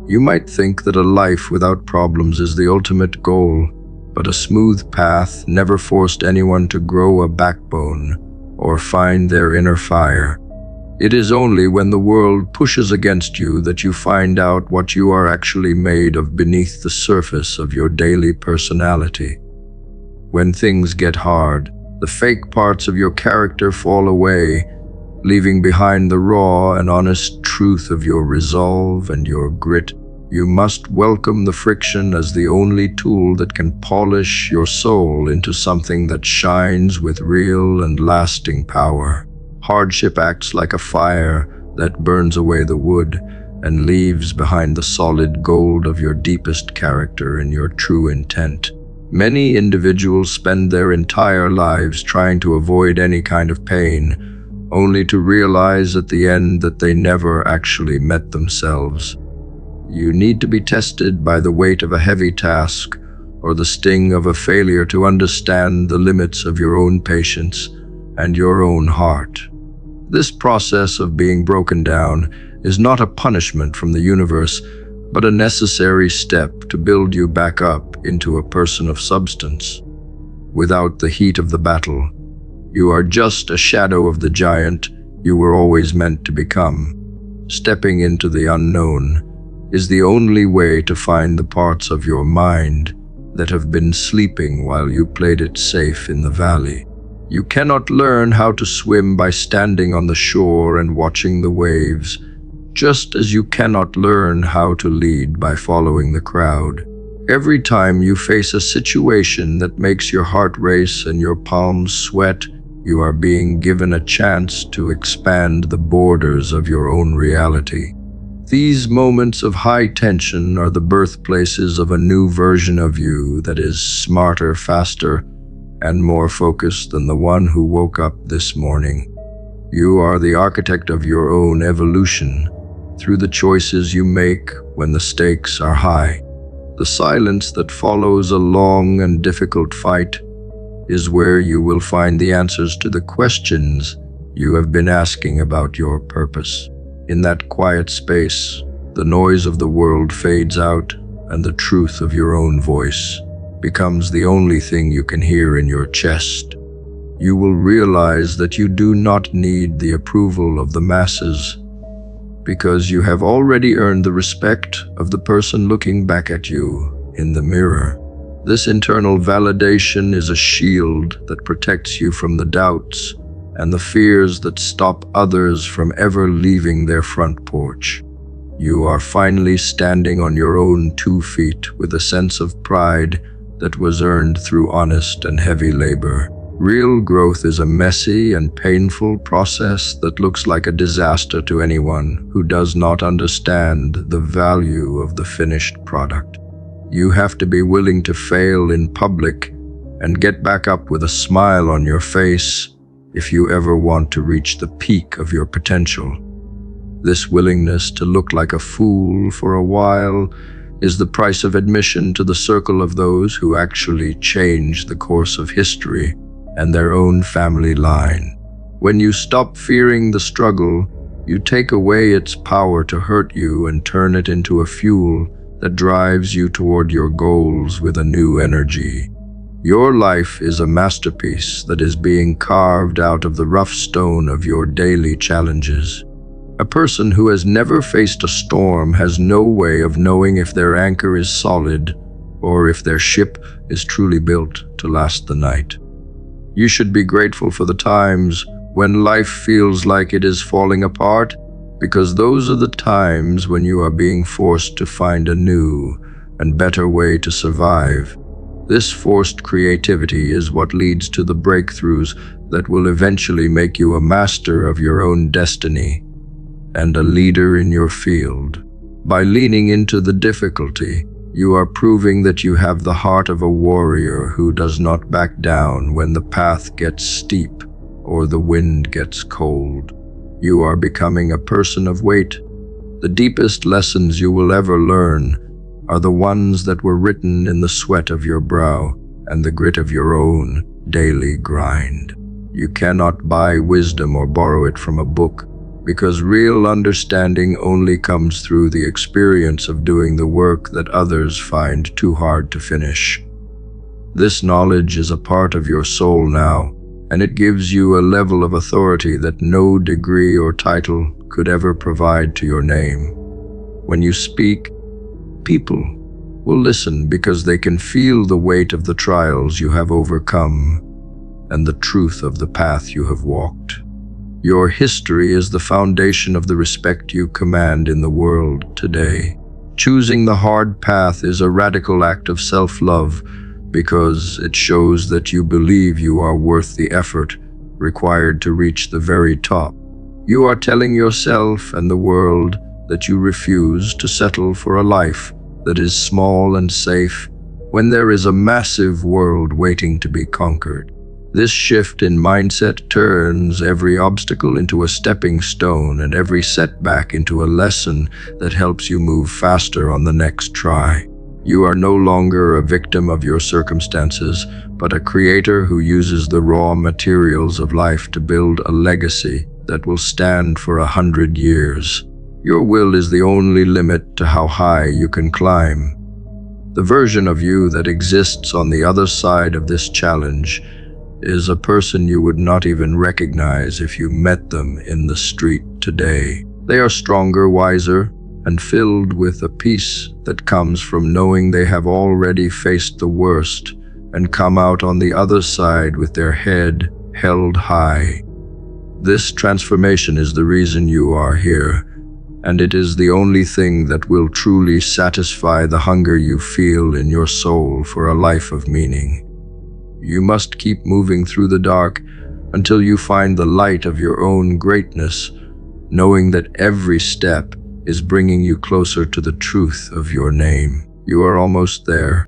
You might think that a life without problems is the ultimate goal, but a smooth path never forced anyone to grow a backbone or find their inner fire. It is only when the world pushes against you that you find out what you are actually made of beneath the surface of your daily personality. When things get hard, the fake parts of your character fall away, leaving behind the raw and honest truth of your resolve and your grit. You must welcome the friction as the only tool that can polish your soul into something that shines with real and lasting power. Hardship acts like a fire that burns away the wood and leaves behind the solid gold of your deepest character and your true intent. Many individuals spend their entire lives trying to avoid any kind of pain, only to realize at the end that they never actually met themselves. You need to be tested by the weight of a heavy task or the sting of a failure to understand the limits of your own patience and your own heart. This process of being broken down is not a punishment from the universe, but a necessary step to build you back up into a person of substance. Without the heat of the battle, you are just a shadow of the giant you were always meant to become. Stepping into the unknown is the only way to find the parts of your mind that have been sleeping while you played it safe in the valley. You cannot learn how to swim by standing on the shore and watching the waves, just as you cannot learn how to lead by following the crowd. Every time you face a situation that makes your heart race and your palms sweat, you are being given a chance to expand the borders of your own reality. These moments of high tension are the birthplaces of a new version of you that is smarter, faster, and more focused than the one who woke up this morning. You are the architect of your own evolution through the choices you make when the stakes are high. The silence that follows a long and difficult fight is where you will find the answers to the questions you have been asking about your purpose. In that quiet space, the noise of the world fades out and the truth of your own voice becomes the only thing you can hear in your chest. You will realize that you do not need the approval of the masses, because you have already earned the respect of the person looking back at you in the mirror. This internal validation is a shield that protects you from the doubts and the fears that stop others from ever leaving their front porch. You are finally standing on your own 2 feet with a sense of pride that was earned through honest and heavy labor. Real growth is a messy and painful process that looks like a disaster to anyone who does not understand the value of the finished product. You have to be willing to fail in public and get back up with a smile on your face if you ever want to reach the peak of your potential. This willingness to look like a fool for a while is the price of admission to the circle of those who actually change the course of history and their own family line. When you stop fearing the struggle, you take away its power to hurt you and turn it into a fuel that drives you toward your goals with a new energy. Your life is a masterpiece that is being carved out of the rough stone of your daily challenges. A person who has never faced a storm has no way of knowing if their anchor is solid or if their ship is truly built to last the night. You should be grateful for the times when life feels like it is falling apart, because those are the times when you are being forced to find a new and better way to survive. This forced creativity is what leads to the breakthroughs that will eventually make you a master of your own destiny and a leader in your field. By leaning into the difficulty, you are proving that you have the heart of a warrior who does not back down when the path gets steep or the wind gets cold. You are becoming a person of weight. The deepest lessons you will ever learn are the ones that were written in the sweat of your brow and the grit of your own daily grind. You cannot buy wisdom or borrow it from a book. because real understanding only comes through the experience of doing the work that others find too hard to finish. This knowledge is a part of your soul now, and it gives you a level of authority that no degree or title could ever provide to your name. When you speak, people will listen because they can feel the weight of the trials you have overcome and the truth of the path you have walked. Your history is the foundation of the respect you command in the world today. Choosing the hard path is a radical act of self-love because it shows that you believe you are worth the effort required to reach the very top. You are telling yourself and the world that you refuse to settle for a life that is small and safe when there is a massive world waiting to be conquered. This shift in mindset turns every obstacle into a stepping stone and every setback into a lesson that helps you move faster on the next try. You are no longer a victim of your circumstances, but a creator who uses the raw materials of life to build a legacy that will stand for 100 years. Your will is the only limit to how high you can climb. The version of you that exists on the other side of this challenge is a person you would not even recognize if you met them in the street today. They are stronger, wiser, and filled with a peace that comes from knowing they have already faced the worst and come out on the other side with their head held high. This transformation is the reason you are here, and it is the only thing that will truly satisfy the hunger you feel in your soul for a life of meaning. You must keep moving through the dark until you find the light of your own greatness, knowing that every step is bringing you closer to the truth of your name. You are almost there.